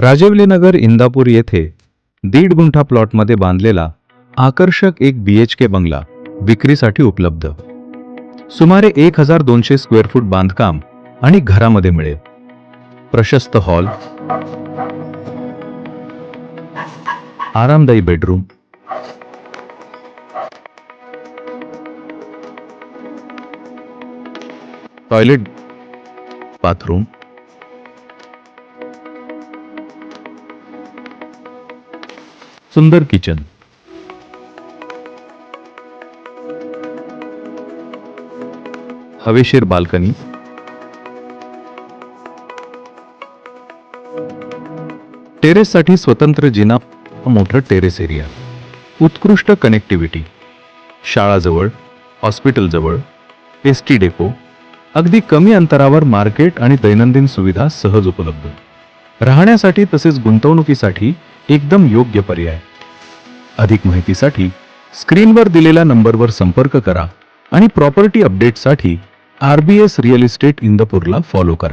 राजवलेनगर इंदापूर येथे 1.5 गुंठा प्लॉटमध्ये बांधलेला आकर्षक एक BHK बंगला विक्रीसाठी उपलब्ध. सुमारे 1200 स्क्वेअर फूट बांधकाम आणि घरामध्ये मिळेल. प्रशस्त हॉल, आरामदायी बेडरूम, टॉयलेट, बाथरूम, सुंदर किचन, हवेशीर बाल्कनी, टेरेससाठी स्वतंत्र जिना, मोठं टेरेस एरिया, उत्कृष्ट कनेक्टिव्हिटी, शाळाजवळ, हॉस्पिटलजवळ, ST डेपो, अगदी कमी अंतरावर मार्केट आणि दैनंदिन सुविधा सहज उपलब्ध. राहण्यासाठी तसेच गुंतवणुकीसाठी एकदम योग्य पर्याय. अधिक माहितीसाठी स्क्रीनवर दिलेल्या नंबरवर संपर्क करा आणि प्रॉपर्टी अपडेटसाठी RBS रिअल इस्टेट इंदापूरला फॉलो करा.